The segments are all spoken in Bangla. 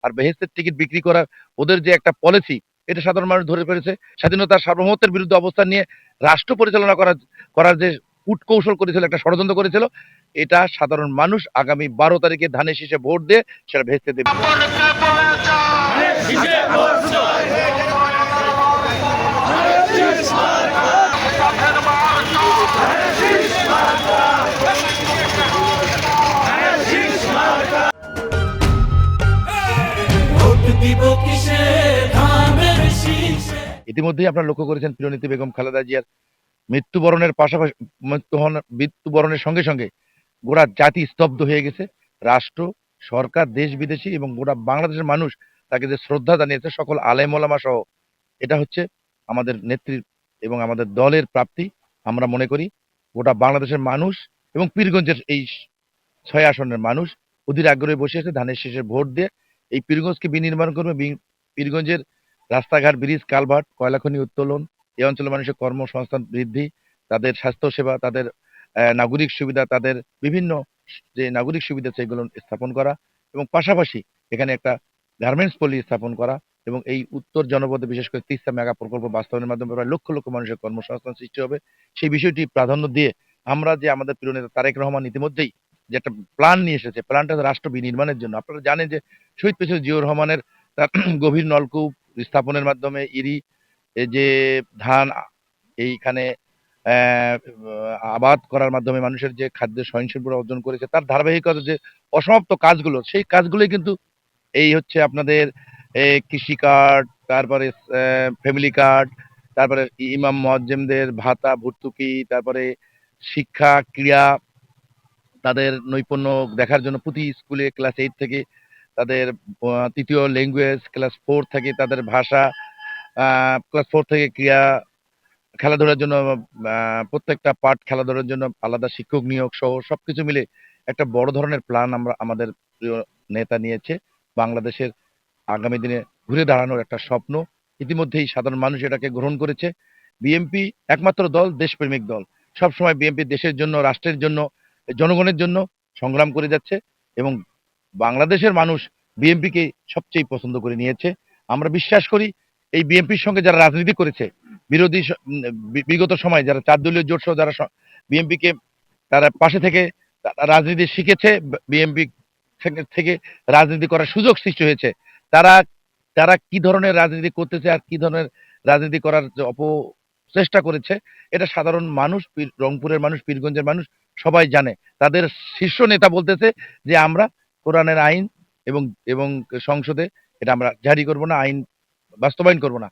আর বেহেশতের টিকিট বিক্রি করার ওদের যে একটা পলিসি, এটা সাধারণ মানুষ ধরে ফেলেছে। স্বাধীনতার সার্বভৌমত্বের বিরুদ্ধে অবস্থান নিয়ে রাষ্ট্র পরিচালনা করার যে কূটকৌশল করেছিল, একটা ষড়যন্ত্র করেছিল, এটা সাধারণ মানুষ আগামী 12 তারিখে ধানের শীষে ভোট দিয়ে সেটা ভেস্তে দেবে। ইতিমধ্যেই আপনারা লক্ষ্য করেছেন প্রিয়নীতি বেগম খালেদা জিয়ার মৃত্যুবরণের পাশাপাশি মৃত্যুবরণের সঙ্গে সঙ্গে গোটা জাতি স্তব্ধ হয়ে গেছে। রাষ্ট্র, সরকার, দেশ বিদেশি এবং গোটা বাংলাদেশের মানুষ তাকে যে শ্রদ্ধা জানিয়েছে, সকল আলেম ওলামা সহ, এটা হচ্ছে আমাদের নেত্রীর এবং আমাদের দলের প্রাপ্তি। আমরা মনে করি গোটা বাংলাদেশের মানুষ এবং পীরগঞ্জের এই 6 আসনের মানুষ অধীর আগ্রহে বসে আছে ধানের শীষের ভোট দিয়ে এই পীরগঞ্জকে বিনির্মাণ করবে। পীরগঞ্জের রাস্তাঘাট, ব্রিজ, কালভার্ট, কয়লাখনি উত্তোলন, এই অঞ্চলের মানুষের কর্মসংস্থান বৃদ্ধি, তাদের স্বাস্থ্যসেবা, তাদের নাগরিক সুবিধা, তাদের বিভিন্ন যে নাগরিক সুবিধা সেগুলো স্থাপন করা এবং পাশাপাশি এখানে একটা গার্মেন্টস পল্লী স্থাপন করা এবং এই উত্তর জনপদে বিশেষ করে তিস্তা মেগা প্রকল্প বাস্তবায়নের মাধ্যমে প্রায় লক্ষ লক্ষ মানুষের কর্মসংস্থান সৃষ্টি হবে। সেই বিষয়টি প্রাধান্য দিয়ে আমরা যে আমাদের প্রিয় নেতা তারেক রহমান ইতিমধ্যেই যে একটা প্ল্যান নিয়ে এসেছে, প্ল্যানটা রাষ্ট্র বিনির্মাণের জন্য। আপনারা জানেন যে শহীদ প্রেসিডেন্ট জিয়াউর রহমানের তার গভীর নলকূপ স্থাপনের মাধ্যমে ইরি এই যে ধান এইখানে আবাদ করার মাধ্যমে মানুষের যে খাদ্য স্বয়ংসম্পূর্ণ অর্জন করেছে, তার ধারাবাহিকতা যে অসমাপ্ত কাজগুলো, সেই কাজগুলোই কিন্তু এই হচ্ছে আপনাদের কৃষি কার্ড, তারপরে ফ্যামিলি কার্ড, তারপরে ইমাম মুয়াজ্জিমদের ভাতা, ভর্তুকি, তারপরে শিক্ষা, ক্রীড়া, তাদের নৈপুণ্য দেখার জন্য প্রতি স্কুলে ক্লাস 8 থেকে তাদের তৃতীয় ল্যাঙ্গুয়েজ, ক্লাস 4 থেকে তাদের ভাষা, ক্লাস 4 থেকে ক্রীড়া, খেলাধুলার জন্য প্রত্যেকটা পার্ট খেলাধুলার জন্য আলাদা শিক্ষক নিয়োগ সহ সবকিছু মিলে একটা বড় ধরনের প্ল্যান আমরা আমাদের প্রিয় নেতা নিয়েছে। বাংলাদেশের আগামী দিনে ঘুরে দাঁড়ানোর একটা স্বপ্ন। ইতিমধ্যেই সাধারণ মানুষ এটাকে গ্রহণ করেছে। বিএনপি একমাত্র দল, দেশপ্রেমিক দল। সবসময় বিএনপি দেশের জন্য, রাষ্ট্রের জন্য, জনগণের জন্য সংগ্রাম করে যাচ্ছে এবং বাংলাদেশের মানুষ বিএনপিকে সবচেয়ে পছন্দ করে নিয়েছে। আমরা বিশ্বাস করি এই বিএনপির সঙ্গে যারা রাজনীতি করেছে, বিগত সময় যারা 4 দলীয় জোট সহ যারা বিএনপিকে তারা পাশে থেকে রাজনীতি শিখেছে, বিএনপি থেকে রাজনীতি করার সুযোগ সৃষ্টি হয়েছে, তারা তারা কি ধরনের রাজনীতি করতেছে আর কি ধরনের রাজনীতি করার যে অপচেষ্টা করেছে, এটা সাধারণ মানুষ, রংপুরের মানুষ, পীরগঞ্জের মানুষ সবাই জানে। তাদের শীর্ষ নেতা বলতেছে যে আমরা কোরআনের আইন এবং এবং সংসদে এটা আমরা জারি করব না, আইন বাস্তবায়ন করব না,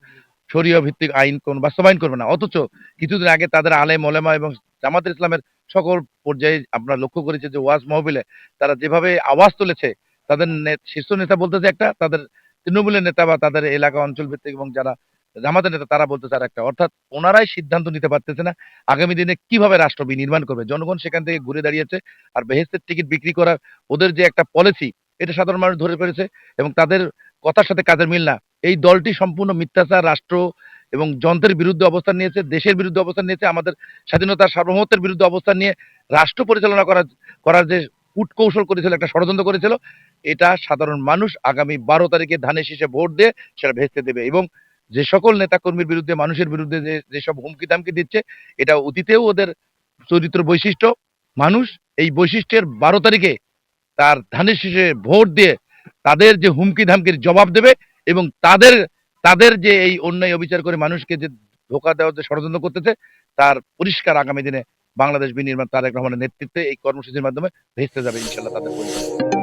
শরীয় ভিত্তিক আইন কোন বাস্তবায়ন করবে না। অথচ কিছুদিন আগে তাদের আলেম ওলেমা এবং জামাতের ইসলামের সকল পর্যায়ে আমরা লক্ষ্য করেছি যে ওয়াজ মাহফিলে তারা যেভাবে আওয়াজ তুলেছে, তাদের শীর্ষ নেতা বলতেছে একটা, তাদের তৃণমূলের নেতা বা তাদের এলাকা অঞ্চল ভিত্তিক এবং যারা জামাতের নেতা তারা বলতেছে আর একটা। অর্থাৎ ওনারাই সিদ্ধান্ত নিতে পারতেছে না আগামী দিনে কিভাবে রাষ্ট্র বিনির্মাণ করবে। জনগণ সেখান থেকে ঘুরে দাঁড়িয়েছে। আর বেহেশতের টিকিট বিক্রি করার ওদের যে একটা পলিসি, এটা সাধারণ মানুষ ধরে ফেলেছে এবং তাদের কথার সাথে কাজের মিল না। এই দলটি সম্পূর্ণ মিথ্যাচার, রাষ্ট্র এবং যন্ত্রের বিরুদ্ধে অবস্থান নিয়েছে, দেশের বিরুদ্ধে অবস্থান নিয়েছে, আমাদের স্বাধীনতার সার্বভৌমত্বের বিরুদ্ধে অবস্থান নিয়ে রাষ্ট্র পরিচালনা করার যে কূটকৌশল করেছিল, একটা ষড়যন্ত্র করেছিল, এটা সাধারণ মানুষ আগামী 12 তারিখে ধানের শীষে ভোট দিয়ে সেটা ভেস্তে দেবে। এবং যে সকল নেতাকর্মীর বিরুদ্ধে, মানুষের বিরুদ্ধে যেসব হুমকি দামকি দিচ্ছে, এটা অতীতেও ওদের চরিত্র বৈশিষ্ট্য। মানুষ এই বৈশিষ্ট্যের 12 তারিখে তার ধানের শীষে ভোট দিয়ে তাদের যে হুমকি ধামকির জবাব দেবে এবং তাদের তাদের যে এই অন্যায় অবিচার করে মানুষকে যে ধোকা দেওয়ার যে ষড়যন্ত্র করতেছে, তার পরিষ্কার আগামী দিনে বাংলাদেশ বিনির্মাণ তারেক রহমানের নেতৃত্বে এই কর্মসূচির মাধ্যমে ভেস্তে যাবে ইনশাল্লাহ তাদের পরিচয়।